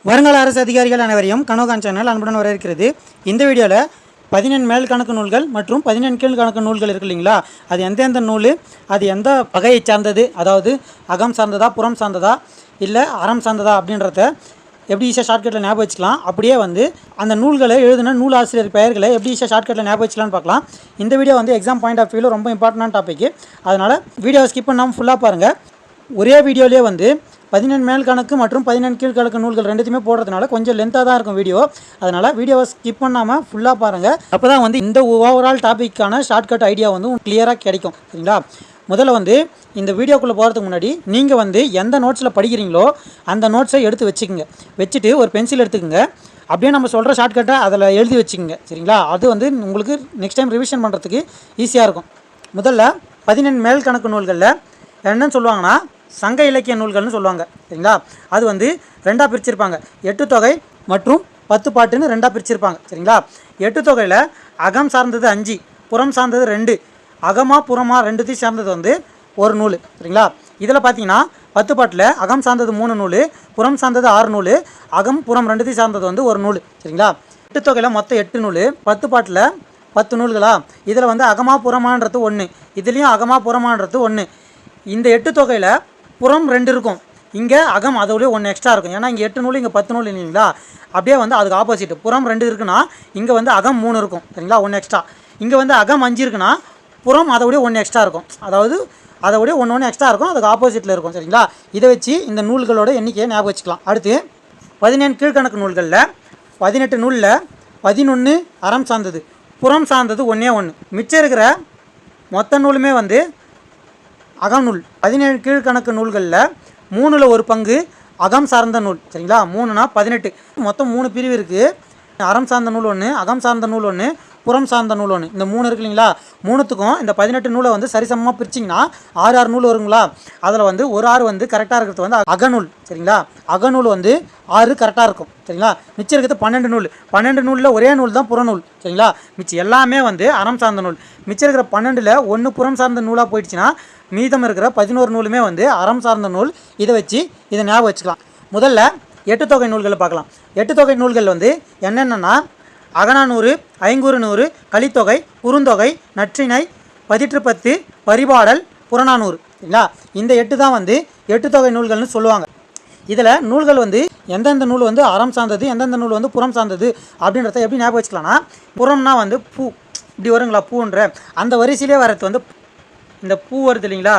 வருங்கால அரசு அதிகாரிகள் அனைவரையும் கனோகான் சேனல் அன்புடன் வரவேற்கிறது. இந்த வீடியோவில் 14 மேல் கணக்கு நூல்கள் மற்றும் 14 கீழ் கணக்கு நூல்கள் இருக்கு இல்லைங்களா, அது எந்தெந்த நூல், அது எந்த வகையை சார்ந்தது, அதாவது அகம் சார்ந்ததா புறம் சார்ந்ததா இல்லை அறம் சார்ந்ததா அப்படின்றத எப்படி ஈஸியாக ஷார்ட்கட்டில் ஞாபகம் வச்சுக்கலாம். அப்படியே அந்த நூல்களை எழுதின நூல் ஆசிரியர் பெயர்களை எப்படி ஈஸியாக ஷார்ட்கட்டில் ஞாபகம் வச்சுக்கலான்னு பார்க்கலாம். இந்த வீடியோ எக்ஸாம் பாயிண்ட் ஆஃப் வியூவில் ரொம்ப இம்பார்ட்டன்டான டாபிக். அதனால் வீடியோவை ஸ்கிப் பண்ணாமல் ஃபுல்லாக பாருங்கள். ஒரே வீடியோலேயே 14 மேல் கணக்கு மற்றும் 14 கீழ் கணக்கு நூல்கள் ரெண்டுத்தையுமே போடுறதுனால கொஞ்சம் லென்த்தாக தான் இருக்கும் வீடியோ. அதனால் வீடியோவை ஸ்கிப் பண்ணாமல் ஃபுல்லாக பாருங்கள். அப்போ தான் இந்த ஓவரால் டாப்பிக்கான ஷார்ட்கட் ஐடியா கிளியராக கிடைக்கும். சரிங்களா? முதல்ல இந்த வீடியோக்குள்ளே போகிறதுக்கு முன்னாடி நீங்கள் எந்த நோட்ஸில் படிக்கிறீங்களோ அந்த நோட்ஸை எடுத்து வச்சுக்கோங்க. வச்சுட்டு ஒரு பென்சில் எடுத்துக்கோங்க. அப்படியே நம்ம சொல்கிற ஷார்ட்கட்டை அதில் எழுதி வச்சுக்கோங்க. சரிங்களா? அது உங்களுக்கு நெக்ஸ்ட் டைம் ரிவிஷன் பண்ணுறதுக்கு ஈஸியாக இருக்கும். முதல்ல 14 மேல் கணக்கு நூல்களில் என்னன்னு சொல்லுவாங்கன்னா சங்க இலக்கிய நூல்கள்னு சொல்லுவாங்க. சரிங்களா? அது ரெண்டாக பிரிச்சிருப்பாங்க. 8 தொகை மற்றும் 10 பாட்டுன்னு ரெண்டாக பிரிச்சிருப்பாங்க. சரிங்களா? 8 தொகையில் அகம் சார்ந்தது 5, புறம் சார்ந்தது 2, அகமா புறமா ரெண்டுத்தையும் சார்ந்தது ஒரு நூல். சரிங்களா? இதில் பார்த்தீங்கன்னா 10 பாட்டில் அகம் சார்ந்தது 3 நூல், புறம் சார்ந்தது 6 நூல், அகம் புறம் ரெண்டுத்தையும் சார்ந்தது ஒரு நூல். சரிங்களா? 8 தொகையில் மொத்தம் 8 நூல், 10 பாட்டில் 10 நூல்களா. இதில் அகமா புறமான்றது 1, இதுலேயும் அகமா புறமான்றது 1. இந்த 8 தொகையில் புறம் 2 இருக்கும், இங்கே அகம் அதோடய 1 எக்ஸ்ட்ரா இருக்கும். ஏன்னா இங்கே 8 நூல் இங்கே 10 நூல் இல்லைங்களா. அப்படியே அதுக்கு ஆப்போசிட் புறம் 2 இருக்குன்னா இங்கே அகம் 3 இருக்கும். சரிங்களா? 1 எக்ஸ்ட்ரா. இங்கே அகம் 5 இருக்குன்னா புறம் அதோடய 1 எக்ஸ்ட்ரா இருக்கும். அதாவது அதோடய 1 எக்ஸ்ட்ரா இருக்கும், அதுக்கு ஆப்போசிட்டில் இருக்கும். சரிங்களா? இதை வச்சு இந்த நூல்களோட எண்ணிக்கையை ஞாபகம் வச்சுக்கலாம். அடுத்து 14 கீழ்கணக்கு நூல்களில் 18 நூலில் 11 அறம் சார்ந்தது, புறம் சார்ந்தது 1. மிச்சம் இருக்கிற மொத்த நூலுமே அகநூல். 17 கீழ்கணக்கு நூல்களில் 3ல் ஒரு பங்கு அகம் சார்ந்த நூல். சரிங்களா? 3னா 18. மொத்தம் 3 பிரிவு இருக்குது. அறம் சார்ந்த நூல் 1, அகம் சார்ந்த நூல் 1, புறம் சார்ந்த நூல் 1. இந்த 3 இருக்கு இல்லைங்களா. 3த்துக்கும் இந்த 18 நூலை சரிசமமாக பிரிச்சிங்கன்னா 6 நூல் வருங்களா. அதில் ஒரு 6 கரெக்டாக இருக்கிறது அகநூல். சரிங்களா? அகநூல் 6 கரெக்டாக இருக்கும். சரிங்களா? மிச்சம் இருக்கிறது 12 நூல். 12 நூலில் ஒரே நூல் தான் புறநூல். சரிங்களா? மிச்சம் எல்லாமே அறம் சார்ந்த நூல். மிச்சம் இருக்கிற 12ல் 1 புறம் சார்ந்த நூலாக போயிடுச்சுன்னா மீதம் இருக்கிற 11 நூலுமே அறம் சார்ந்த நூல். இதை வச்சு இதை ஞாபகம் வச்சுக்கலாம். முதல்ல 8 தொகை நூல்களை பார்க்கலாம். 8 தொகை நூல்கள் என்னென்னா அகநானூறு, ஐங்குறுநூறு, கலித்தொகை, குறுந்தொகை, நற்றிணை, பதிற்று 10, பரிபாடல், புறநானூறு. சரிங்களா? இந்த 8 தான் 8 தொகை நூல்கள்னு சொல்லுவாங்க. இதில் நூல்கள் எந்தெந்த நூல் அறம் சார்ந்தது, எந்தெந்த நூல் புறம் சார்ந்தது அப்படின்றத எப்படி ஞாபகம் வச்சுக்கலாம்னா, புறம்னா பூ இப்படி வருங்களா, பூன்ற அந்த வரிசையிலே வரது இந்த பூ வருது இல்லைங்களா,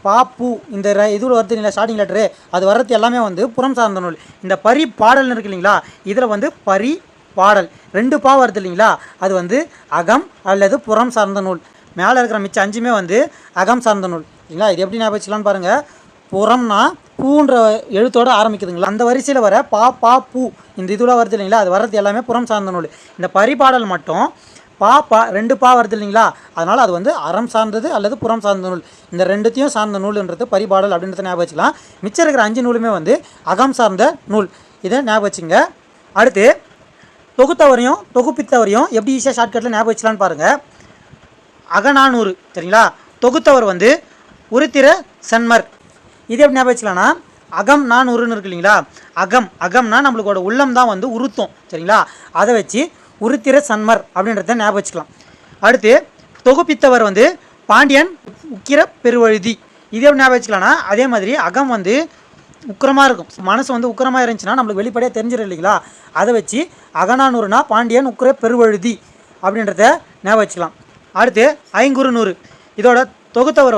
பாப்பூ இந்த இதில் வருது இல்லைங்களா, ஸ்டார்டிங் லெட்டரு, அது வர்றது எல்லாமே புறம் சார்ந்த நூல். இந்த பரி பாடல்னு இருக்கு இல்லைங்களா, இதில் பரி பாடல் 2 பா வருது இல்லைங்களா, அது அகம் அல்லது புறம் சார்ந்த நூல். மேலே இருக்கிற மிச்சம் 5மே அகம் சார்ந்த நூல். சரிங்களா? இது எப்படி ஞாபகம் வச்சுக்கலான்னு பாருங்கள். புறம்னா பூன்ற எழுத்தோடு ஆரம்பிக்குதுங்களா, அந்த வரிசையில் வர பா பூ இந்த இதில் வருது இல்லைங்களா, அது வர்றது எல்லாமே புறம் சார்ந்த நூல். இந்த பரிபாடல் மட்டும் பா 2 பா வருது இல்லைங்களா, அதனால் அது அறம் சார்ந்தது அல்லது புறம் சார்ந்த நூல். இந்த ரெண்டுத்தையும் சார்ந்த நூல்ன்றது பரிபாடல் அப்படின்றத ஞாபகம் வச்சுக்கலாம். மிச்சம் இருக்கிற 5 நூலுமே அகம் சார்ந்த நூல். இதை ஞாபகம் வச்சுங்க. அடுத்து தொகுத்தவரையும் தொகுப்பித்தவரையும் எப்படி ஈஸியாக ஷார்ட்கட்டில் ஞாபகம் வச்சலான்னு பாருங்கள். அகநானூறு. சரிங்களா? தொகுத்தவர் உருத்திர சன்மர். இது எப்படி ஞாபகம் வச்சுக்கலாம்னா, அகம் 400ன்னு இருக்கு இல்லைங்களா, அகம்னா நம்மளுக்கோட உள்ளம் தான் உருத்தம். சரிங்களா? அதை வச்சு உருத்திர சன்மர் அப்படின்றத ஞாபகம் வச்சுக்கலாம். அடுத்து தொகுப்பித்தவர் பாண்டியன் உக்கிர பெருவழுதி. இது எப்படி ஞாபகம் வச்சுக்கலாம்னா, அதே மாதிரி அகம் உக்கிரமாக இருக்கும், மனசு உக்கிரமாக இருந்துச்சுன்னா நம்மளுக்கு வெளிப்படையாக தெரிஞ்சிடும் இல்லைங்களா, அதை வச்சு அகநானூறுனா பாண்டியன் உக்கிர பெருவழுதி அப்படின்றத ஞாபகம் வச்சுக்கலாம். அடுத்து ஐங்குறுநூறு. இதோட தொகுத்தவர்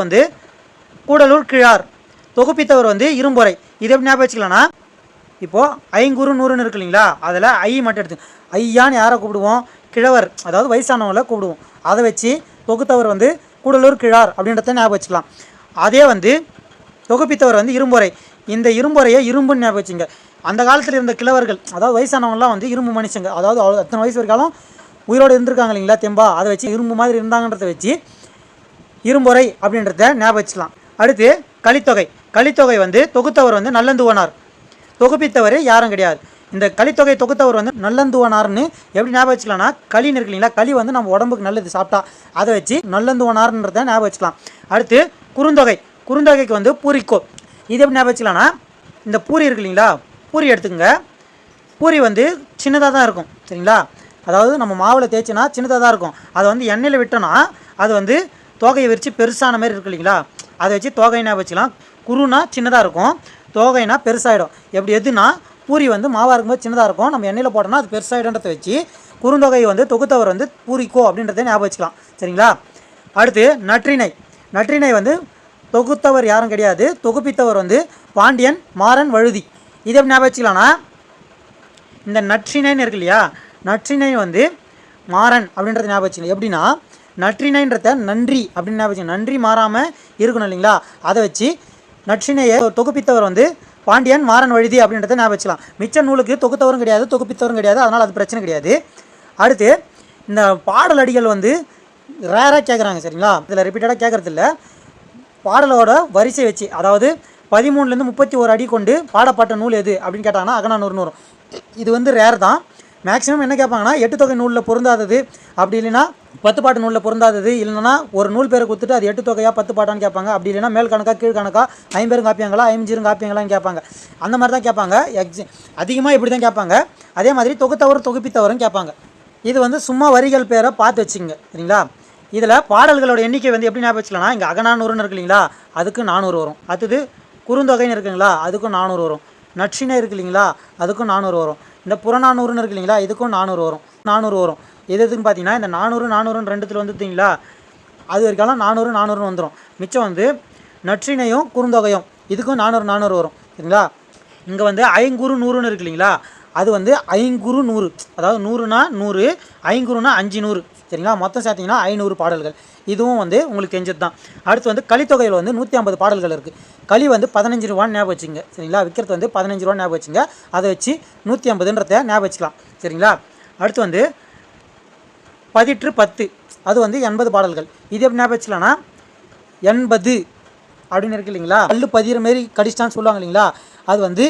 கூடலூர் கிழார். தொகுப்பித்தவர் இரும்பொறை. இதை எப்படி ஞாபகம் வச்சுக்கலாம்னா, இப்போது ஐங்குறுநூறுன்னு இருக்கு இல்லைங்களா, அதில் ஐ மட்டும் எடுத்து ஐயான்னு யாரை கூப்பிடுவோம், கிழவர் அதாவது வயசானவங்களை கூப்பிடுவோம். அதை வச்சு தொகுத்தவர் கூடலூர் கிழார் அப்படின்றத ஞாபகம் வச்சுக்கலாம். அதே தொகுப்பித்தவர் இரும்பொறை. இந்த இரும்பொறையை இரும்புன்னு ஞாபகம் வச்சுங்க. அந்த காலத்தில் இருந்த கிழவர்கள் அதாவது வயசானவங்களாம் இரும்பு மனுஷங்க, அதாவது அத்தனை வயசு வரைக்கும் உயிரோடு இருந்திருக்காங்க இல்லைங்களா, தெம்பா, அதை வச்சு இரும்பு மாதிரி இருந்தாங்கன்றத வச்சு இரும்பொறை அப்படின்றத ஞாபகம் வச்சுக்கலாம். அடுத்து கலித்தொகை. கலித்தொகை தொகுத்தவர் நல்லந்துவனார். தொகுப்பித்தவர் யாரும் கிடையாது. இந்த கலித்தொகை தொகுத்தவர் நல்லந்துவனார்னு எப்படி ஞாபகம் வச்சுக்கலாம்னா, களின்னு இருக்கு இல்லைங்களா, களி நம்ம உடம்புக்கு நல்லது சாப்பிட்டா, அதை வச்சு நல்லந்துவனார்ன்றத ஞாபகம் வச்சுக்கலாம். அடுத்து குறுந்தொகை. குறுந்தொகைக்கு பூரிக்கோ. இது எப்படி ஞாபகம் வச்சுக்கலாம்னா, இந்த பூரி இருக்கு இல்லைங்களா, பூரி எடுத்துக்கங்க. பூரி வந்து சின்னதாக தான் இருக்கும் சரிங்களா. அதாவது நம்ம மாவில் தேய்ச்சினா சின்னதாக தான் இருக்கும். அதை வந்து எண்ணெயில் விட்டோன்னா அது வந்து தோகையை விரித்து பெருசான மாதிரி இருக்கு இல்லைங்களா, அதை வச்சு தோகைனா வச்சுக்கலாம். குருனா சின்னதாக இருக்கும், தோகைனா பெருசாகிடும். எப்படி எதுனா பூரி வந்து மாவாக இருக்கும்போது சின்னதாக இருக்கும், நம்ம எண்ணெயில் போட்டோம்னா அது பெருசாகிடுன்றதை வச்சு குறுந்தொகை வந்து தொகுத்தவர் வந்து பூரிக்கோ அப்படின்றத ஞாபகம் வச்சுக்கலாம் சரிங்களா. அடுத்து நற்றிணை. நற்றிணை வந்து தொகுத்தவர் யாரும் கிடையாது, தொகுப்பித்தவர் வந்து பாண்டியன் மாறன் வழுதி. இதை எப்படி ஞாபகம் வச்சுக்கலாம்னா, இந்த நற்றிணைன்னு இருக்கு இல்லையா, நற்றிணை வந்து மாறன் அப்படின்றத ஞாபகம் வச்சுக்கலாம். எப்படின்னா நற்றிணைன்றத நன்றி அப்படின்னு ஞாபகம் வச்சுக்கணும், நன்றி மாறாமல் இருக்கணும் இல்லைங்களா, அதை வச்சு நற்றிணையை தொகுப்பித்தவர் வந்து பாண்டியன் மாறன் வழுதி அப்படின்றத ஞாபகம் வச்சுக்கலாம். மிச்ச நூலுக்கு தொகுத்தவரும் கிடையாது தொகுப்பித்தவரும் கிடையாது, அதனால் அது பிரச்சனை கிடையாது. அடுத்து இந்த பாடல் அடிகள் வந்து ரேராக கேட்குறாங்க சரிங்களா, இதில் ரிப்பீட்டடாக கேட்குறதில்ல. பாடலோட வரிசை வச்சு, அதாவது 13லேருந்து 31 அடி கொண்டு பாடப்பட்ட நூல் எது அப்படின்னு கேட்டாங்கன்னா அகநானூறுன்னு வரும். இது வந்து ரேர் தான். மேக்ஸிமம் என்ன கேட்பாங்கன்னா 8 தொகை நூலில் பொருந்தாதது, அப்படி இல்லைன்னா 10 பாட்டு நூலில் பொருந்தாதது, இல்லைன்னா ஒரு நூல் பேரை கொடுத்துட்டு அது 8 தொகையாக 10 பாட்டான்னு கேட்பாங்க. அப்படி இல்லைன்னா மேல் கணக்கா கீழ் கணக்கா 50 காப்பியங்களா 50 காப்பியங்களான்னு கேட்பாங்க. அந்த மாதிரி தான் கேட்பாங்க. அதிகமாக இப்படி தான் கேட்பாங்க. அதே மாதிரி தொகுத்தவர் தொகுப்பித்தவரும் கேட்பாங்க. இது வந்து சும்மா வரிகள் பேரை பார்த்து வச்சுங்க சரிங்களா. இதில் பாடல்களோட எண்ணிக்கை வந்து எப்படி ஞாபகம் வச்சுக்கலாம்னா, இங்கே அகநானூறுன்னு இருக்கு இல்லைங்களா, அதுக்கு 400 வரும். அடுத்தது குறுந்தொகைன்னு இருக்குங்களா, அதுக்கும் 400 வரும். நற்றிணை இருக்கு இல்லைங்களா, அதுக்கும் 400 வரும். இந்த புறநானூறுன்னு இருக்கு இல்லைங்களா, இதுக்கும் 400 வரும். 400 வரும். எதுன்னு பார்த்தீங்கன்னா இந்த 400 ரெண்டுத்தில் வந்துட்டிங்களா, அது வரைக்கும் 400 வந்துடும். மிச்சம் வந்து நற்றிணையும் குறுந்தொகையும் இதுக்கும் 400 வரும் சரிங்களா. இங்கே வந்து ஐங்குறு 100ன்னு இருக்கு இல்லைங்களா, அது வந்து ஐங்குறு 100, அதாவது 100னா 100, ஐங்குறுனா 500 சரிங்களா. மொத்தம் சேர்த்திங்கன்னா 500 பாடல்கள். இதுவும் வந்து உங்களுக்கு தெரிஞ்சது தான். அடுத்து வந்து கலித்தொகையில் வந்து 150 பாடல்கள் இருக்குது. களி வந்து 15 ரூபான்னு ஞாபகம் வச்சுங்க சரிங்களா. விற்கிறது வந்து 15 ரூபான்னு ஞாபகம் வச்சுங்க. அதை வச்சு 150ன்றத ஞாபகம் வச்சுக்கலாம் சரிங்களா. அடுத்து வந்து 10 அது வந்து 80 பாடல்கள். இது எப்படி ஞாபகம் வச்சுக்கலாம்னா, 80 அப்படின்னு இருக்கு இல்லைங்களா, பல்லு பதிகிற மாரி கடிச்சிட்டான்னு சொல்லுவாங்க இல்லைங்களா, அது வந்து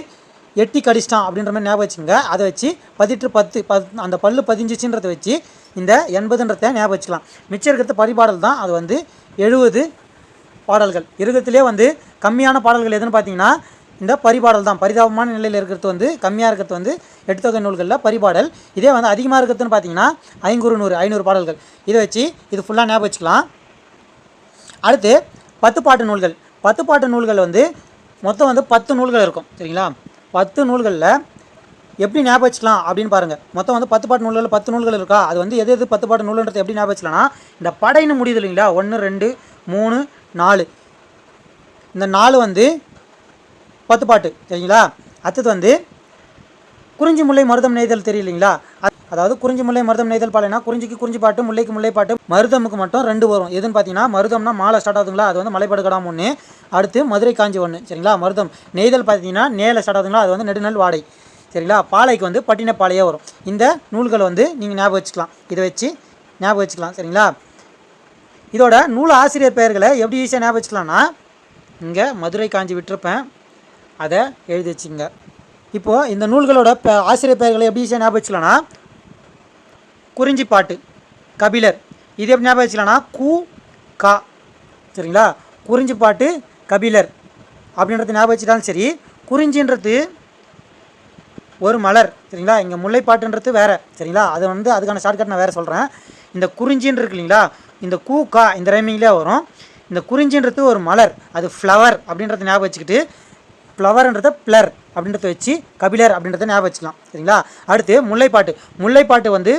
எட்டி கடிச்சிட்டான் அப்படின்ற மாதிரி ஞாபகம் வச்சுங்க. அதை வச்சு 10 அந்த பல்லு பதிஞ்சிச்சுன்றதை வச்சு இந்த 80ன்றத ஞாபகம் வச்சுக்கலாம். மிச்சம் இருக்கிறது பரிபாடல் தான், அது வந்து 70 பாடல்கள். இருக்கிறதுலே வந்து கம்மியான பாடல்கள் எதுன்னு பார்த்தீங்கன்னா இந்த பரிபாடல் தான். பரிதாபமான நிலையில் இருக்கிறது வந்து கம்மியாக இருக்கிறது வந்து 8 தொகை நூல்களில் பரிபாடல். இதே வந்து அதிகமாக இருக்கிறதுன்னு பார்த்தீங்கன்னா ஐங்குறு 100 500 பாடல்கள். இதை வச்சு இது ஃபுல்லாக ஞாபகம் வச்சுக்கலாம். அடுத்து 10 பாட்டு நூல்கள். 10 பாட்டு நூல்கள் வந்து மொத்தம் வந்து 10 நூல்கள் இருக்கும் சரிங்களா. 10 நூல்களில் எப்படி ஞாபகம் வச்சுக்கலாம் அப்படின்னு பாருங்கள். மொத்தம் வந்து 10 பாட்டு நூல்களில் 10 நூல்கள் இருக்கா, அது வந்து எது 10 பாட்டு நூல்ன்றது எப்படி ஞாபகம் வச்சுக்கலாம்னா, இந்த படைன்னு முடியுது இல்லைங்களா, 1 2 3 4, இந்த 4 வந்து 10 பாட்டு சரிங்களா. அடுத்தது வந்து குறிஞ்சி முல்லை மருதம் நெய்தல் தெரியலைங்களா, அதாவது குறிஞ்சி முல்லை மருதம் நெய்தல் பாலைனா குறிஞ்சிக்கு குறிஞ்சி பாட்டு, முல்லைக்கு முல்லை பாட்டு, மருதமுக்கு மட்டும் 2 வரும். எதுன்னு பார்த்தீங்கன்னா மருதம்னா மாலை ஸ்டார்ட் ஆகுதுங்களா, அது வந்து மலைப்படுகடாம் 1, அடுத்து மதுரை காஞ்சி 1 சரிங்களா. மருதம் நெய்தல் பார்த்தீங்கன்னா நேல ஸ்டார்ட் ஆகுதுங்களா, அது வந்து நெடுநல் வாடை சரிங்களா. பாலைக்கு வந்து பட்டினப்பாளையே வரும். இந்த நூல்களை வந்து நீங்கள் ஞாபகம் வச்சுக்கலாம். இதை வச்சு ஞாபகம் வச்சுக்கலாம் சரிங்களா. இதோட நூல் ஆசிரியர் பெயர்களை எப்படி ஈஸியாக ஞாபகம் வச்சுக்கலாம்னா, இங்கே மதுரை காஞ்சி விட்டுருப்பேன், அதை எழுதி வச்சுங்க. இப்போது இந்த நூல்களோட ஆசிரியர் பெயர்களை எப்படி ஈஸியாக ஞாபகம் வச்சுக்கலாம்னா, குறிஞ்சிப்பாட்டு கபிலர். இது எப்படி ஞாபகம் வச்சுக்கலாம்னா கு கா சரிங்களா. குறிஞ்சிப்பாட்டு கபிலர் அப்படின்றது ஞாபகம் வச்சுட்டாலும் சரி. குறிஞ்சின்றது ஒரு மலர் சரிங்களா, இங்கே முல்லைப்பாட்டுன்றது வேறு சரிங்களா. அது வந்து அதுக்கான ஷார்ட்கட் நான் வேறு சொல்கிறேன். இந்த குறிஞ்சின்னு இருக்கு இல்லைங்களா, இந்த கூ கா இந்த ரைமிங்லேயே வரும். இந்த குறிஞ்சின்றது ஒரு மலர், அது ஃப்ளவர் அப்படின்றத ஞாபகம் வச்சுக்கிட்டு ஃப்ளவர்ன்றத பிளர் அப்படின்றத வச்சு கபிலர் அப்படின்றத ஞாபகம் வச்சுக்கலாம் சரிங்களா. அடுத்து முல்லைப்பாட்டு. முல்லைப்பாட்டு வந்து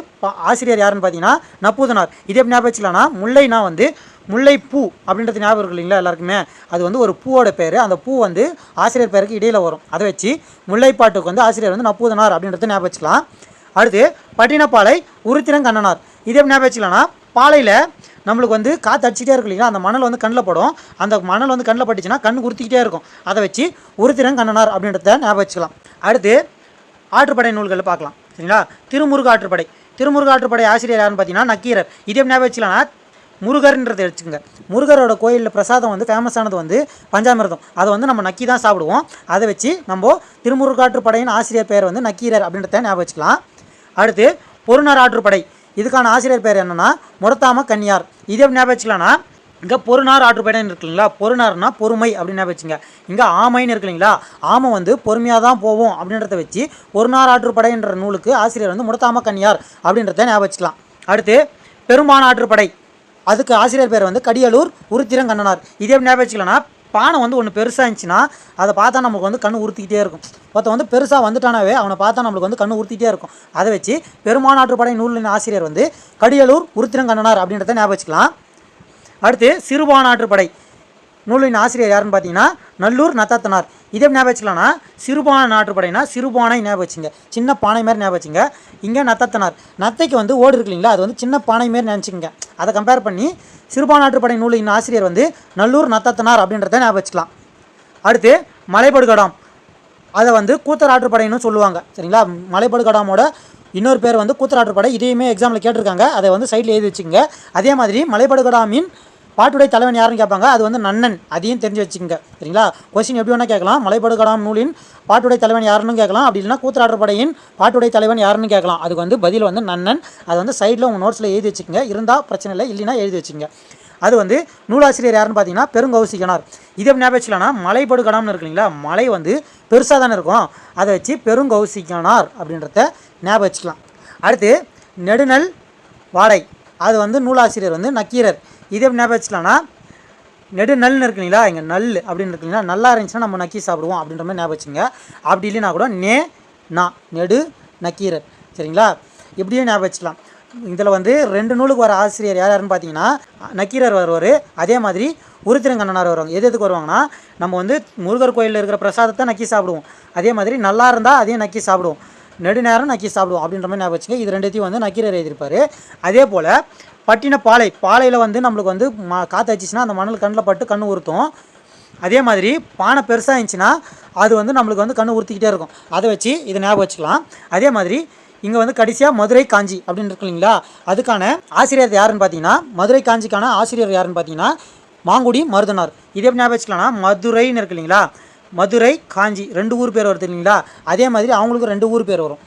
ஆசிரியர் யாருன்னு பார்த்தீங்கன்னா நப்பூதனார். இது எப்படி ஞாபகம் வச்சுக்கலாம்னா, முல்லைனா வந்து முல்லைப்பூ அப்படின்றது ஞாபகம் இருக்கு இல்லைங்களா எல்லாருக்குமே, அது வந்து ஒரு பூவோட பேர். அந்த பூ வந்து ஆசிரியர் பேருக்கு இடையில் வரும். அதை வச்சு முல்லைப்பாட்டுக்கு வந்து ஆசிரியர் வந்து நப்பூதனார் அப்படின்றத ஞாபகம் வச்சுக்கலாம். அடுத்து பட்டினப்பாலை உருத்திரங்கண்ணனார். இது எப்படி ஞாபகம் வச்சுக்கலாம்னா, பாலையில் நம்மளுக்கு வந்து காற்று அடிச்சிக்கிட்டே இருக்கு இல்லைங்களா, அந்த மணல் வந்து கண்ணில் படும். அந்த மணல் வந்து கண்ணில் பட்டுச்சுன்னா கண் உறுத்திக்கிட்டே இருக்கும். அதை வச்சு உருத்திரங்கண்ணனார் அப்படின்றத ஞாபகம் வச்சுக்கலாம். அடுத்து ஆற்றுப்படை நூல்களை பார்க்கலாம் சரிங்களா. திருமுருக ஆற்றுப்படை. திருமுருக ஆற்றுப்படை ஆசிரியர் யாருன்னு பார்த்தீங்கன்னா நக்கீரர். இது எப்படி ஞாபகம் வச்சுக்கலாம்னா, முருகர்ன்றதை வச்சுக்கோங்க. முருகரோட கோயிலில் பிரசாதம் வந்து ஃபேமஸானது வந்து பஞ்சாமிர்தம். அதை வந்து நம்ம நக்கி தான் சாப்பிடுவோம். அதை வச்சு நம்ம திருமுருகாற்றுப்படையின் ஆசிரியர் பேர் வந்து நக்கீரர் அப்படின்றத ஞாபகம் வச்சுக்கலாம். அடுத்து பொருணர் ஆற்றுப்படை. இதுக்கான ஆசிரியர் பேர் என்னென்னா முடத்தாம கன்னியார். இது எப்படி ஞாபகம் வச்சுக்கலாம்னா, இங்கே பொருநார் ஆற்றுப்படைன்னு இருக்குங்களா, பொருநார்னா பொறுமை அப்படின்னு வச்சுங்க. இங்கே ஆமைன்னு இருக்குல்லைங்களா, ஆமை வந்து பொறுமையாக தான் போவோம் அப்படின்றத வச்சு பொருநார் ஆற்றுப்படைன்ற நூலுக்கு ஆசிரியர் வந்து முடத்தாம கன்னியார் அப்படின்றத ஞாபகம் வச்சுக்கலாம். அடுத்து பெரும்பான ஆற்றுப்படை, அதுக்கு ஆசிரியர் பேர் வந்து கடியலூர் உருத்திரங்கண்ணனார். இதே ஞாபகம் வச்சுக்கலன்னா, பானை வந்து ஒன்று பெருசாக இருந்துச்சுன்னா அதை பார்த்தா நம்மளுக்கு வந்து கண்ணு உறுத்திக்கிட்டே இருக்கும். ஒருத்த வந்து பெருசாக வந்துட்டானாவே அவனை பார்த்தா நம்மளுக்கு வந்து கண்ணு உறுத்திக்கிட்டே இருக்கும். அதை வச்சு பெருமானாற்றுப்படை நூலின் ஆசிரியர் வந்து கடியலூர் உருத்திரங்கண்ணனார் அப்படின்றத ஞாபகம் வச்சுக்கலாம். அடுத்து சிறுபானாற்றுப்படை நூலின் ஆசிரியர் யாருன்னு பார்த்தீங்கன்னா நல்லூர் நத்தாத்தனார். இதே ஞாபகம் வச்சுக்கலாம்னா, சிறுபான ஆற்றுப்படைனா சிறுபானை ஞாபகம் வச்சுங்க, சின்ன பானை மாதிரி ஞாபகம் வச்சுங்க. இங்கே நத்தாத்தனார், நத்தைக்கு வந்து ஓடு இருக்கு இல்லைங்களா, அது வந்து சின்ன பானை மாரி நினச்சிங்க. அதை கம்பேர் பண்ணி சிறுபான ஆற்றுப்படை நூலின் ஆசிரியர் வந்து நல்லூர் நத்தாத்தனார் அப்படின்றத ஞாபகம் வச்சுக்கலாம். அடுத்து மலைபடுகடாம், அதை வந்து கூத்தர் ஆற்றுப்படைன்னு சொல்லுவாங்க. சரிங்களா, மலைபடுகடாமோட இன்னொரு பேர் வந்து கூத்தர் ஆற்றுப்படை. இதையுமே எக்ஸாமில் கேட்டிருக்காங்க, அதை வந்து சைடில் எழுதி வச்சுக்கோங்க. அதே மாதிரி மலைபடுகடாமின் பாட்டுடை தலைவன் யாருன்னு கேட்பாங்க, அது வந்து நன்னன், அதையும் தெரிஞ்சு வச்சுக்கோங்க. சரிங்களா, கொஸ்டின் எப்படி வேணால் கேட்கலாம். மலைபடுகடாம் நூலின் பாட்டுடை தலைவன் யாருன்னு கேட்கலாம், அப்படி இல்லைனா கூத்தர் ஆற்றுப்படையின் பாட்டுடை தலைவன் யாருன்னு கேட்கலாம். அதுக்கு வந்து பதில் வந்து நன்னன். அது வந்து சைடில் உங்கள் நோட்ஸில் எழுதி வச்சுக்கோங்க, இருந்தால் பிரச்சனை இல்லை, இல்லைனா எழுதி வச்சுங்க. அது வந்து நூலாசிரியர் யாருன்னு பார்த்தீங்கன்னா பெருங்கௌசிகனார். இதே ஞாபகம் வச்சுக்கலாம்னா, மலைபடுகடாம்னு இருக்கு இல்லைங்களா, மலை வந்து பெருசாக தானே இருக்கும், அதை வச்சு பெருங்கௌசிகனார் அப்படின்றத ஞாபகம் வச்சுக்கலாம். அடுத்து நெடுநல் வாடை, அது வந்து நூலாசிரியர் வந்து நக்கீரர். இதே ஞாபகம் வச்சுக்கலாம்னா, நெடுநல்னு இருக்குங்களா, இங்கே நல் அப்படின்னு இருக்குங்களா, நல்லா இருந்துச்சுன்னா நம்ம நக்கி சாப்பிடுவோம் அப்படின்ற மாதிரி ஞாபகம் வச்சுங்க. அப்படி இல்லைனா கூட நெடு நக்கீரர். சரிங்களா, இப்படியும் ஞாபகம் வச்சுக்கலாம். இதில் வந்து 2 நூலுக்கு வர ஆசிரியர் யாருன்னு பார்த்தீங்கன்னா நக்கீரர் வருவார், அதே மாதிரி உருத்திரங்கண்ணனார் வருவாங்க. எதுக்கு வருவாங்கன்னா, நம்ம வந்து முருகர் கோயிலில் இருக்கிற பிரசாதத்தை நக்கி சாப்பிடுவோம், அதே மாதிரி நல்லா இருந்தால் அதையும் நக்கி சாப்பிடுவோம், நெடுநேரம் நக்கி சாப்பிடுவோம் அப்படின்ற மாதிரி ஞாபகம் வச்சுங்க. இது ரெண்டுத்தையும் வந்து நக்கீரர் எழுதியிருப்பார். அதே போல் பட்டின பாலையில் வந்து நம்மளுக்கு வந்து காற்று வச்சுச்சுன்னா அந்த மணல் கண்ணில் பட்டு கண்ணு உறுத்தும். அதே மாதிரி பானை பெருசாக இருந்துச்சுன்னா அது வந்து நம்மளுக்கு வந்து கண்ணு உறுத்திக்கிட்டே இருக்கும். அதை வச்சு இதை ஞாபகம் வச்சுக்கலாம். அதே மாதிரி இங்கே வந்து கடைசியாக மதுரை காஞ்சி அப்படின்னு இருக்கு இல்லைங்களா, அதுக்கான ஆசிரியர் யாருன்னு பார்த்தீங்கன்னா, மதுரை காஞ்சிக்கான ஆசிரியர் யாருன்னு பார்த்தீங்கன்னா மாங்குடி மருதனார். இதே ஞாபகம் வச்சுக்கலாம்னா, மதுரைன்னு இருக்கு இல்லைங்களா, மதுரை காஞ்சி 2 ஊர் பேர் வருது இல்லைங்களா, அதே மாதிரி அவங்களுக்கு 2 ஊர் பேர் வரும்,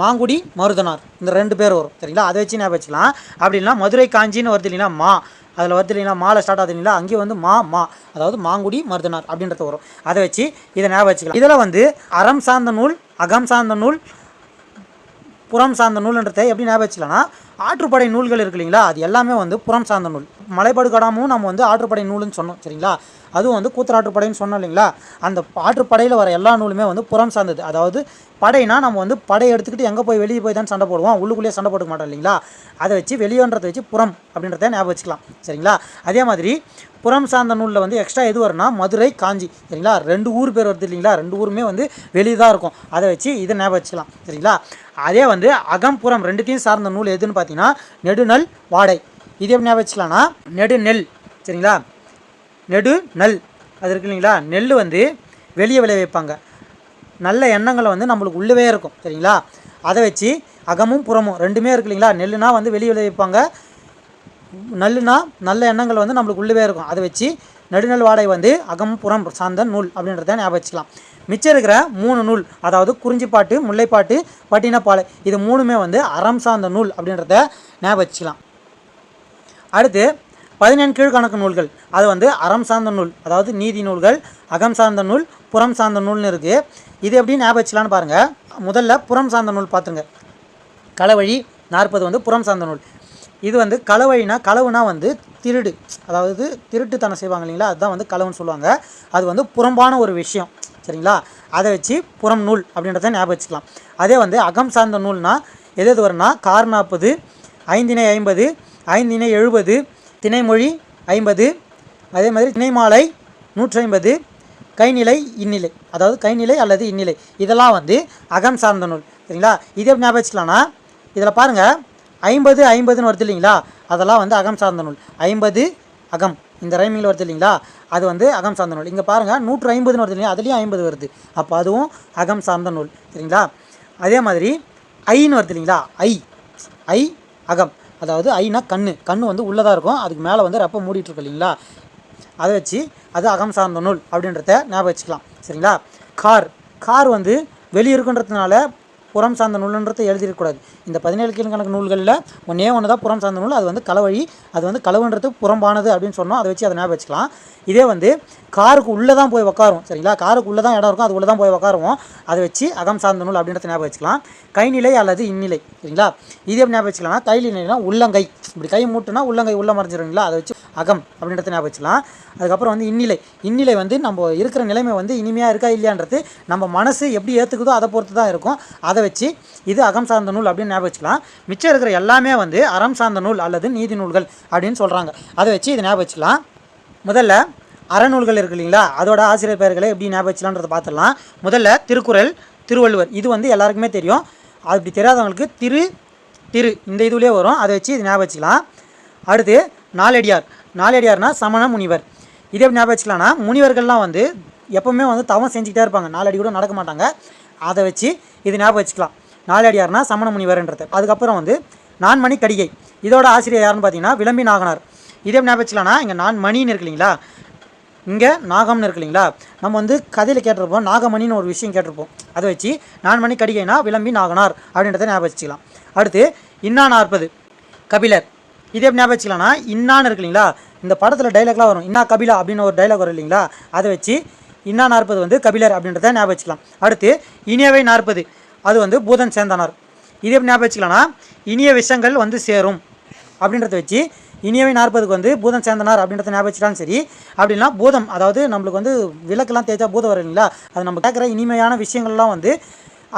மாங்குடி மருதனார், இந்த 2 பேர் வரும். சரிங்களா, அதை வச்சு ஞாபகம் வச்சுக்கலாம். அப்படின்னா மதுரை காஞ்சின்னு வருது இல்லைங்களா, அதில் வருது இல்லைங்களா, மாலை ஸ்டார்ட் ஆகுது இல்லைங்களா, அங்கேயும் வந்து அதாவது மாங்குடி மருதனார் அப்படின்றது வரும். அதை வச்சு இதை ஞாபகம் வச்சுக்கலாம். இதில் வந்து அறம் சார்ந்த நூல், அகம் சார்ந்த நூல், புறம் சார்ந்த நூல்ன்றதை எப்படி ஞாபகம் வச்சுக்கலாம்னா, ஆற்றுப்படை நூல்கள் இருக்கு இல்லைங்களா, அது எல்லாமே வந்து புறம் சார்ந்த நூல். மலைபடுகடாமும் நம்ம வந்து ஆற்றுப்படை நூலுன்னு சொன்னோம். சரிங்களா, அதுவும் வந்து கூத்தர் ஆற்றுப்படைன்னு சொன்னோம் இல்லைங்களா, அந்த ஆற்றுப்படையில் வர எல்லா நூலுமே வந்து புறம் சார்ந்தது. அதாவது படைனா நம்ம வந்து படையை எடுத்துக்கிட்டு எங்கே போய் வெளியே போய் தான் சண்டை போடுவோம், உள்ளுக்குள்ளேயே சண்டை போட்டுக்க மாட்டோம் இல்லைங்களா, அதை வச்சு வெளியன்றதை வச்சு புறம் அப்படின்றத ஞாபகம் வச்சுக்கலாம். சரிங்களா, அதே மாதிரி புறம் சார்ந்த நூலில் வந்து எக்ஸ்ட்ரா எது வரும்னா மதுரை காஞ்சி. சரிங்களா, 2 ஊர் பேர் வருது இல்லைங்களா, 2 ஊருமே வந்து வெளியே தான் இருக்கும். அதை வச்சு இதை ஞாபகம் வச்சுக்கலாம். சரிங்களா, அதே வந்து அகம்புறம் ரெண்டுத்தையும் சார்ந்த நூல் எதுன்னு பார்த்தீங்கன்னா நெடுநல் வாடை. இதே ஞாபகம் வச்சுக்கலாம்னா நெடுநெல். சரிங்களா, நெடுநல் அது இருக்கு இல்லைங்களா, நெல் வந்து வெளியே விளைவிப்பாங்க, நல்ல எண்ணங்களை வந்து நம்மளுக்கு உள்ளவே இருக்கும். சரிங்களா, அதை வச்சு அகமும் புறமும் ரெண்டுமே இருக்கு இல்லைங்களா, நெல்லுனா வந்து வெளியே விளைவிப்பாங்க, நல்லுனா நல்ல எண்ணங்கள் வந்து நம்மளுக்கு உள்ளவே இருக்கும். அதை வச்சு நெடுநல் வாடை வந்து அகம் புறம் சார்ந்த நூல் அப்படின்றத ஞாபகம் வச்சுக்கலாம். மிச்சம் இருக்கிற 3 நூல், அதாவது குறிஞ்சிப்பாட்டு, முல்லைப்பாட்டு, பட்டினப்பாலை, இது 3மே வந்து அறம் சார்ந்த நூல் அப்படின்றத ஞாபகம் வச்சுக்கலாம். அடுத்து 14 கீழ்கணக்கு நூல்கள், அது வந்து அறம் சார்ந்த நூல், அதாவது நீதி நூல்கள், அகம் சார்ந்த நூல், புறம் சார்ந்த நூல்னு இருக்குது. இது எப்படி ஞாபகம் வச்சுக்கலான்னு பாருங்கள். முதல்ல புறம் சார்ந்த நூல் பார்த்துங்க. களவழி 40 வந்து புறம் சார்ந்த நூல். இது வந்து களவுனா வந்து திருடு, அதாவது திருட்டுத்தனம் செய்வாங்க இல்லைங்களா, அதுதான் வந்து களவுன்னு சொல்லுவாங்க. அது வந்து புறம்பான ஒரு விஷயம். சரிங்களா, அதை வச்சு புறம் நூல் அப்படின்றத ஞாபகம் வச்சுக்கலாம். அதே வந்து அகம் சார்ந்த நூல்னா எது வரும்னா கார் 40, ஐந்திணை 50, ஐந்திணை 70, திணைமொழி 50, அதே மாதிரி திணைமாலை 150, கைநிலை இந்நிலை, அதாவது கைநிலை அல்லது இந்நிலை, இதெல்லாம் வந்து அகம் சார்ந்த நூல். சரிங்களா, இதே ஞாபகம் வச்சுக்கலாம்னா இதில் பாருங்கள் 50 50ன்னு வருது இல்லைங்களா, அதெல்லாம் வந்து அகம் சார்ந்த நூல். 50 அகம் இந்த ரைமிங்கில் வருது இல்லைங்களா, அது வந்து அகம் சார்ந்த நூல். இங்கே பாருங்கள் 150ன்னு வருது இல்லைங்களா, அதுலேயும் 50 வருது, அப்போ அதுவும் அகம் சார்ந்த நூல். சரிங்களா, அதே மாதிரி ஐன்னு வருது இல்லைங்களா, ஐ அகம், அதாவது ஐனா கண்ணு வந்து உள்ளதாக இருக்கும், அதுக்கு மேலே வந்து ரெப்பை மூடிட்டுருக்கு இல்லைங்களா, அதை வச்சு அது அகம் சார்ந்த நூல் அப்படின்றத ஞாபகம் வச்சுக்கலாம். சரிங்களா, கார் வந்து வெளியே இருக்குன்றதுனால புறம் சார்ந்த நூல்ன்றதை எழுதிடக்கூடாது. இந்த 17 கீழ்கணக்கு நூல்களில் ஒன்று தான் புறம் சார்ந்த நூல். அது வந்து களவழி, அது வந்து களவுன்றது புறம்பானது அப்படின்னு சொன்னோம். அதை வச்சு அதை ஞாபகம் வச்சுக்கலாம். இதே வந்து காருக்கு உள்ளே தான் போய் உட்காரும், சரிங்களா? காருக்கு உள்ளே தான் இடம் இருக்கும், அது உள்ளே தான் போய் உட்காருவோம். அதை வச்சு அகம் சார்ந்த நூல் அப்படின்றத ஞாபகம் வச்சுக்கலாம். கைநிலை அல்லது இந்நிலை, சரிங்களா? இதே ஞாபகம் வச்சுக்கலாம்னா கைநிலைனா உள்ளங்கை, இப்படி கை மூட்டுனா உள்ளங்கை உள்ள மறைஞ்சிருங்களா, அதை வச்சு அகம் அப்படின்றத ஞாபகம் வச்சுக்கலாம். அதுக்கப்புறம் வந்து இந்நிலை வந்து நம்ம இருக்கிற நிலைமை வந்து இனிமையாக இருக்கா இல்லையான்றது நம்ம மனசு எப்படி ஏற்றுக்குதோ அதை பொறுத்து தான் இருக்கும். அதை வச்சு இது அகம் சார்ந்த நூல் அப்படின்னு ஞாபகம் வச்சுக்கலாம். மிச்சம் இருக்கிற எல்லாமே வந்து அறம் சார்ந்த நூல் அல்லது நீதி நூல்கள் அப்படின்னு சொல்கிறாங்க. அதை வச்சு இதை ஞாபகம் வச்சுக்கலாம். முதல்ல அறநூல்கள் இருக்கு இல்லைங்களா, அதோட ஆசிரியர் பெயர்களை எப்படி ஞாபகம் வச்சுலான்றதை பார்த்துடலாம். முதல்ல திருக்குறள், திருவள்ளுவர், இது வந்து எல்லாருக்குமே தெரியும். அப்படி தெரியாதவங்களுக்கு திரு இந்த இதுலேயே வரும். அதை வச்சு இது ஞாபகம் வச்சுக்கலாம். அடுத்து நாலடியார்னா சமண முனிவர். இதே ஞாபகம் வச்சுக்கலாம்னா முனிவர்கள்லாம் வந்து எப்போவுமே வந்து தவம் செஞ்சுக்கிட்டே இருப்பாங்க, 4 அடி கூட நடக்க மாட்டாங்க. அதை வச்சு இது ஞாபகம் வச்சுக்கலாம். நாலடியார்னா சமண முனிவர்ன்றது. அதுக்கப்புறம் வந்து நான்மணி கடிகை, இதோட ஆசிரியர் யாருன்னு பார்த்தீங்கன்னா விளம்பி நாகனார். இதே ஞாபகம் வச்சுக்கலாம்னா இங்கே நான்மணின்னு இருக்கு இல்லைங்களா, இங்கே நாகம்னு இருக்கு இல்லைங்களா, நம்ம வந்து கதையில் கேட்டிருப்போம் நாகமணின்னு ஒரு விஷயம் கேட்டிருப்போம். அதை வச்சு நான்மணி கடிகைனா விளம்பி நாகனார் அப்படின்றத ஞாபகம் வச்சுக்கலாம். அடுத்து இன்னா 40 கபிலர். இதே ஞாபகம் வச்சுக்கலாம்னா இன்னான்னு இருக்கு இல்லைங்களா, இந்த படத்தில் டைலாக்லாம் வரும், இன்னா கபிலா அப்படின்னு ஒரு டைலாக் வரும் இல்லைங்களா, அதை வச்சு இன்னா 40 வந்து கபிலர் அப்படின்றத ஞாபகம் வச்சுக்கலாம். அடுத்து இனியவை 40, அது வந்து பூதன் சேந்தனார். இதே ஞாபகம் வச்சுக்கலாம்னா இனிய விஷயங்கள் வந்து சேரும் அப்படின்றத வச்சு இனியவை 40க்கு வந்து பூதன் சேந்தனார் அப்படின்றத ஞாபகம் வச்சுட்டாலும் சரி. அப்படின்னா பூதம், அதாவது நம்மளுக்கு வந்து விளக்கெல்லாம் தேய்ச்சா பூதம் வரும் இல்லைங்களா, அது நம்ம கேட்குற இனிமையான விஷயங்கள்லாம் வந்து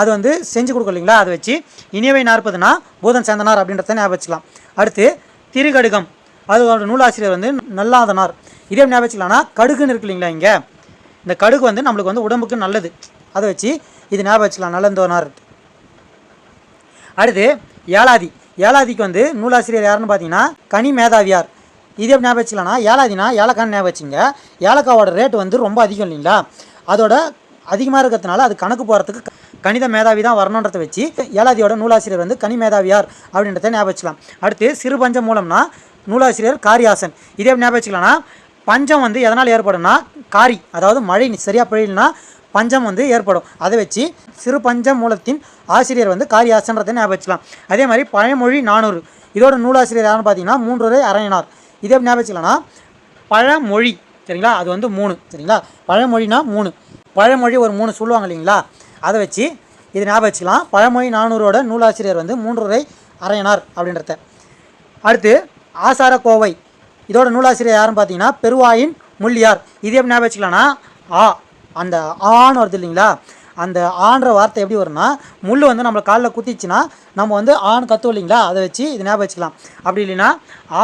அது வந்து செஞ்சு கொடுக்கும் இல்லைங்களா, அதை வச்சு இனியவை 40னா பூதன் சேந்தனார் அப்படின்றத ஞாபகம் வச்சுக்கலாம். அடுத்து திருக்கடுகம், அதோட நூலாசிரியர் வந்து நல்லாதனார். இதே ஞாபகம் வச்சுக்கலாம்னா கடுகுன்னு இருக்கு இல்லைங்களா, இங்கே இந்த கடுகு வந்து நம்மளுக்கு வந்து உடம்புக்கு நல்லது, அதை வச்சு இது ஞாபகம் வச்சுக்கலாம், நல்லந்தோனார். அடுத்து ஏலாதிக்கு வந்து நூலாசிரியர் யாருன்னு பார்த்தீங்கன்னா கனி மேதாவியார். இதே ஞாபகம் வச்சுக்கலாம்னா ஏலாதினா ஏலக்கான்னு ஞாபகம் வச்சுங்க. ஏலக்காவோட ரேட்டு வந்து ரொம்ப அதிகம் இல்லைங்களா, அதோட அதிகமாக இருக்கிறதுனால அது கணக்கு போகிறதுக்கு கணித மேதாவி தான் வரணுன்றதை வச்சு ஏலாதியோட நூலாசிரியர் வந்து கனி மேதாவியார் அப்படின்றத ஞாபகம் வச்சுக்கலாம். அடுத்து சிறு பஞ்ச மூலம்னா நூலாசிரியர் காரியாசன். இதே ஞாபகம் வச்சுக்கலாம்னா பஞ்சம் வந்து எதனால் ஏற்படும்னா காரி, அதாவது மழை சரியாக பெய்யலனா பஞ்சம் வந்து ஏற்படும். அதை வச்சு சிறு பஞ்ச மூலத்தின் ஆசிரியர் வந்து காரியாசன்றதை ஞாபகம் வச்சுக்கலாம். அதே மாதிரி பழமொழி 400, இதோட நூலாசிரியர் யாருன்னு பார்த்தீங்கன்னா 3 அரையனார். இதே ஞாபகம் வச்சுக்கலாம்னா பழமொழி, சரிங்களா, அது வந்து 3, சரிங்களா, பழமொழினா 3, பழமொழி ஒரு 3 சொல்லுவாங்க இல்லைங்களா, அதை வச்சு இது ஞாபகம் வச்சுக்கலாம். பழமொழி 400ஓட நூலாசிரியர் வந்து 3 அரையனார் அப்படின்றத. அடுத்து ஆசார கோவை, இதோட நூலாசிரியர் யாருன்னு பார்த்தீங்கன்னா பெருவாயின் முள்ளியார். இதே ஞாபகம் வச்சுக்கலாம்னா அந்த ஆன்னு வருது இல்லைங்களா, அந்த ஆன்ற வார்த்தை எப்படி வரும்னா முள் வந்து நம்மளை காலில் குத்திச்சுன்னா நம்ம வந்து ஆண் கற்றுவோம் இல்லைங்களா, அதை வச்சு இது ஞாபகம் வச்சுக்கலாம். அப்படி இல்லைன்னா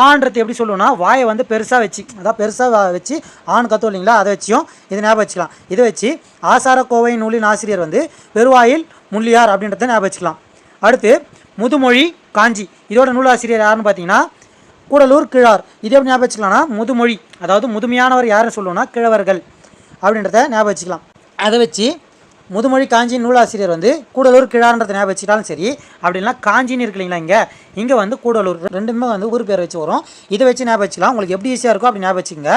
ஆன்றது எப்படி சொல்லுவோம்னா வாயை வந்து பெருசாக வச்சு, அதான் பெருசாக வச்சு ஆண் கற்றுவோம் இல்லைங்களா, அதை வச்சியும் இது ஞாபகம் வச்சுக்கலாம். இதை வச்சு ஆசார கோவை நூலின் ஆசிரியர் வந்து பெருவாயில் முள்ளியார் அப்படின்றத ஞாபகம் வச்சுக்கலாம். அடுத்து முதுமொழி காஞ்சி, இதோட நூலாசிரியர் யாருன்னு பார்த்தீங்கன்னா கூடலூர் கிழார். இதே ஞாபகம் வச்சுக்கலாம்னா முதுமொழி, அதாவது முதுமையானவர் யாருன்னு சொல்லுவோம்னா கிழவர்கள் அப்படின்றத ஞாபகம் வச்சுக்கலாம். அதை வச்சு முதுமொழி காஞ்சி நூலாசிரியர் வந்து கூடலூர் கிழார்ன்றதை ஞாபகம் வச்சுட்டாலும் சரி. அப்படின்னா காஞ்சின்னு இருக்கு இல்லைங்களா, இங்கே வந்து கூடலூர், ரெண்டுமே வந்து ஊர் பேர் வச்சு வரும். இதை வச்சு ஞாபகம் வச்சுக்கலாம், உங்களுக்கு எப்படி ஈஸியாக இருக்கோ அப்படி ஞாபகம் வச்சுங்க.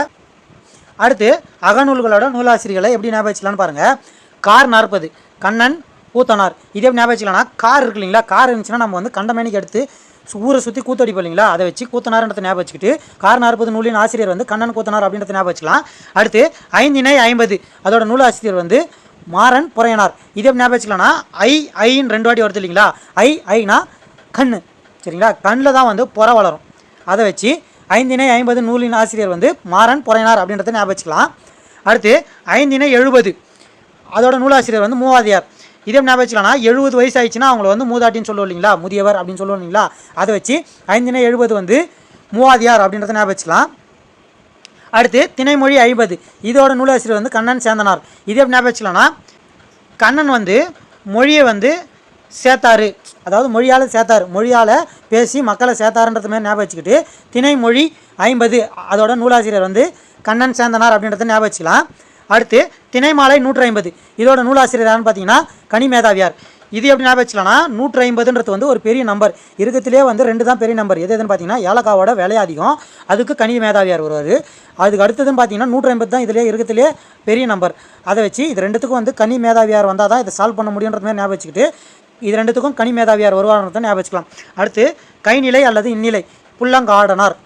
அடுத்து அகநூல்களோட நூலாசிரியர்களை எப்படி ஞாபகம் வச்சுக்கலான்னு பாருங்கள். கார் 40 கண்ணன் கூத்தனார். இதே ஞாபகம் வச்சுக்கலாம்னா கார் இருக்கு இல்லைங்களா, கார் இருந்துச்சுன்னா நம்ம வந்து கண்டமேனிக்கு எடுத்து ஊரை சுற்றி கூத்தடிப்போம் இல்லைங்களா, அதை வச்சு கூத்தனார்ன்றதை ஞாபகம் வச்சுக்கிட்டு கார் 40 நூலின் ஆசிரியர் வந்து கண்ணன் கூத்தனார் அப்படின்றத ஞாபகம் வச்சுக்கலாம். அடுத்து 5 50 அதோட நூலாசிரியர் வந்து மாறன் புறையனார். இதே ஞாபகம் வச்சுக்கலாம்னா ஐன்னு 2 வாட்டி வருது இல்லைங்களா, ஐனா கண், சரிங்களா, கண்ணில் தான் வந்து புற வளரும். அதை வச்சு 5 50 நூலின் ஆசிரியர் வந்து மாறன் புறையனார் அப்படின்றத ஞாபகம் வச்சுக்கலாம். அடுத்து 5 70 அதோட நூலாசிரியர் வந்து மூவாதியார். இதே ஞாபகம் வச்சுக்கலாம்னா 70 வயசு ஆயிடுச்சுன்னா அவங்கள வந்து மூதாட்டின்னு சொல்லுவோம் இல்லைங்களா, முதியவர் அப்படின்னு சொல்லுவோம் இல்லைங்களா, அதை வச்சு 5 70 வந்து மூவாதியார் அப்படின்றத ஞாபகம் வச்சுக்கலாம். அடுத்து திணைமொழி 50 இதோட நூலாசிரியர் வந்து கண்ணன் சேந்தனார். இதே ஞாபகம் வச்சுக்கலாம்னா கண்ணன் வந்து மொழியை வந்து சேர்த்தாரு, அதாவது மொழியால் சேர்த்தாரு, மொழியால் பேசி மக்களை சேர்த்தாருன்றது மாதிரி ஞாபகம் வச்சுக்கிட்டு திணைமொழி 50 அதோட நூலாசிரியர் வந்து கண்ணன் சேந்தனார் அப்படின்றத ஞாபகம் வச்சுக்கலாம். அடுத்து திணைமாலை 150 இதோட நூலாசிரியர் யாருன்னு பார்த்தீங்கன்னா கனி மேதாவியார். இது எப்படி ஞாபகம் வச்சுக்கலாம்னா 150ன்றது வந்து ஒரு பெரிய நம்பர், இருக்கத்திலே வந்து 2 தான் பெரிய நம்பர். எதுன்னு பார்த்தீங்கன்னா ஏலக்காவோட விலை அதிகம், அதுக்கு கனி மேதாவியார் வருவார். அதுக்கு அடுத்ததுன்னு பார்த்தீங்கன்னா 150 தான் இதிலே இருக்கத்திலே பெரிய நம்பர். அதை வச்சு இது ரெண்டுத்துக்கும் வந்து கனி மேதாவியார் வந்தால் தான் இதை சால்வ் பண்ண முடியுன்றது மாதிரி ஞாபகம் வச்சுக்கிட்டு இது ரெண்டுத்துக்கும் கனி மேதாவியார் வருவார்ன்றதை ஞாபகம் வச்சுக்கலாம். அடுத்து கைநிலை அல்லது இந்நிலை புல்லங்காடனார்.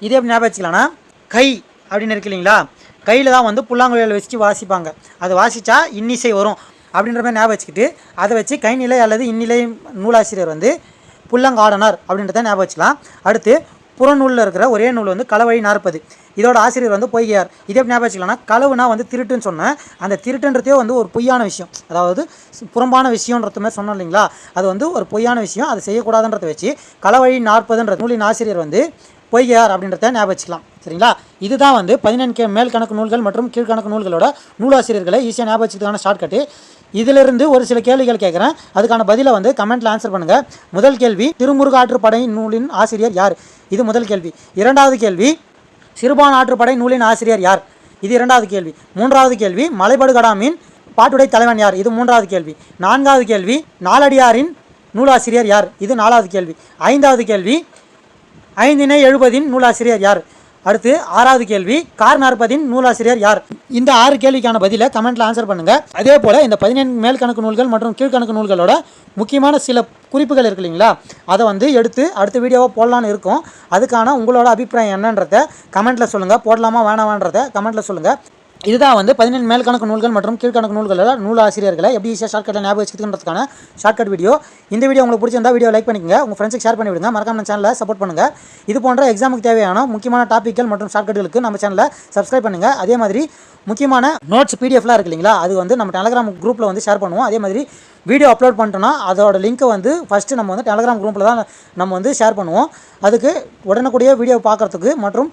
இதே எப்படி ஞாபகம் வச்சுக்கலாம்னா, கை அப்படின்னு இருக்கு இல்லைங்களா, கையில் தான் வந்து புல்லாங்குழல் வச்சு வாசிப்பாங்க. அது வாசித்தா இன்னிசை வரும் அப்படின்ற மாதிரி ஞாபகம் வச்சுக்கிட்டு அதை வச்சு கைநிலை அல்லது இந்நிலை நூலாசிரியர் வந்து புல்லங்காடனார் அப்படின்றத ஞாபகம் வச்சுக்கலாம். அடுத்து புறநூலில் இருக்கிற ஒரே நூல் வந்து களவழி 40. இதோட ஆசிரியர் வந்து பொய்கையார். இதே எப்படி ஞாபகம் வச்சுக்கலாம்னா, களவுனா வந்து திருட்டுன்னு சொன்னேன். அந்த திருட்டுன்றதே வந்து ஒரு பொய்யான விஷயம், அதாவது புறம்பான விஷயம்ன்றது மாதிரி சொன்னோம் இல்லைங்களா, அது வந்து ஒரு பொய்யான விஷயம், அதை செய்யக்கூடாதுன்றத வச்சு களவழி 40ன்ற நூலின் ஆசிரியர் வந்து பொய்கையார் அப்படின்றத ஞாபகம் வச்சுக்கலாம். சரிங்களா, இதுதான் வந்து 14 மேல் கணக்கு நூல்கள் மற்றும் கீழ்கணக்கு நூல்களோட நூலாசிரியர்களை ஈஸியாக ஞாபகம் வச்சுக்கிறதுக்கான ஷார்ட்கட்டு. இதிலிருந்து ஒரு சில கேள்விகள் கேட்குறேன், அதுக்கான பதிலை வந்து கமெண்ட்டில் ஆன்சர் பண்ணுங்கள். முதல் கேள்வி, திருமுருகாற்றுப்படை நூலின் ஆசிரியர் யார்? இது முதல் கேள்வி. இரண்டாவது கேள்வி, சிறுபான் ஆற்றுப்படை நூலின் ஆசிரியர் யார்? இது இரண்டாவது கேள்வி. மூன்றாவது கேள்வி, மலைபடுகடாமின் பாட்டுடை தலைவன் யார்? இது மூன்றாவது கேள்வி. நான்காவது கேள்வி, நாலடியாரின் நூலாசிரியர் யார்? இது நாலாவது கேள்வி. ஐந்தாவது கேள்வி, ஐந்தினை எழுபதின் நூலாசிரியர் யார்? அடுத்து ஆறாவது கேள்வி, கார் 40 நூலாசிரியர் யார்? இந்த 6 கேள்விக்கான பதிலை கமெண்ட்டில் ஆன்சர் பண்ணுங்கள். அதே போல் இந்த 14 மேல் கணக்கு நூல்கள் மற்றும் கீழ்கணக்கு நூல்களோட முக்கியமான சில குறிப்புகள் இருக்கு இல்லைங்களா, அதை வந்து எடுத்து அடுத்த வீடியோவாக போடலான்னு இருக்கும். அதுக்கான உங்களோட அபிப்பிராயம் என்னன்றதை கமெண்ட்டில் சொல்லுங்கள். போடலாமா வேணாமான்றதை கமெண்ட்டில் சொல்லுங்கள். இதுதான் வந்து 14 மேல் கணக்கு நூல்கள் மற்றும் கீழ்கணக்கு நூல்களோட நூலாசிரியர்களை எப்படி ஈஸியாக ஷார்ட்கட்டில் ஞாபகம் வச்சுக்கிறதுக்கான ஷார்ட்கட் வீடியோ. இந்த வீடியோ உங்களுக்கு பிடிச்சிருந்தா வீடியோ லைக் பண்ணிக்கங்க, உங்கள் ஃப்ரெண்ட்ஸுக்கு ஷேர் பண்ணி விடுங்க. மறக்காம நம்ம சேனலை சப்போர்ட் பண்ணுங்கள். இது போன்ற எக்ஸாமுக்கு தேவையான முக்கியமான டாப்பிக்கள் மற்றும் ஷார்ட்கட்டுகளுக்கு நம்ம சேனலை சப்ஸ்கிரைப் பண்ணுங்கள். அதே மாதிரி முக்கியமான நோட்ஸ் பிடிஎஃப்லாம் இருக்குது இல்லைங்களா, அது வந்து நம்ம டெலகிராம் குரூப்பில் வந்து ஷேர் பண்ணுவோம். அதே மாதிரி வீடியோ அப்லோட் பண்ணிட்டோன்னா அதோட லிங்க்கை வந்து ஃபஸ்ட்டு நம்ம வந்து டெலகிராம் குரூப்பில் தான் நம்ம வந்து ஷேர் பண்ணுவோம். அதுக்கு உடனுக்குடியே வீடியோ பார்க்குறதுக்கு மற்றும்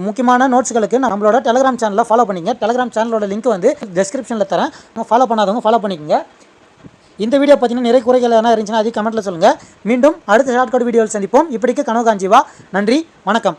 முக்கியமான நோட்ஸ்களுக்கு நம்மளோட டெலகிராம் சேனலில் ஃபாலோ பண்ணிங்க. டெலகிராம் சேனலோட லிங்க் வந்து டிஸ்கிரிப்ஷனில் தரேன். ஃபாலோ பண்ணாதவங்க ஃபாலோ பண்ணிக்கோங்க. இந்த வீடியோ பார்த்தீங்கன்னா நிறைய குறைகள் எதனா இருந்துச்சுன்னா அதையும் கமெண்ட்டில் சொல்லுங்கள். மீண்டும் அடுத்த ஷார்ட்கட் வீடியோவில் சந்திப்போம். இப்படிக்கு கனவு காஞ்சிவா. நன்றி, வணக்கம்.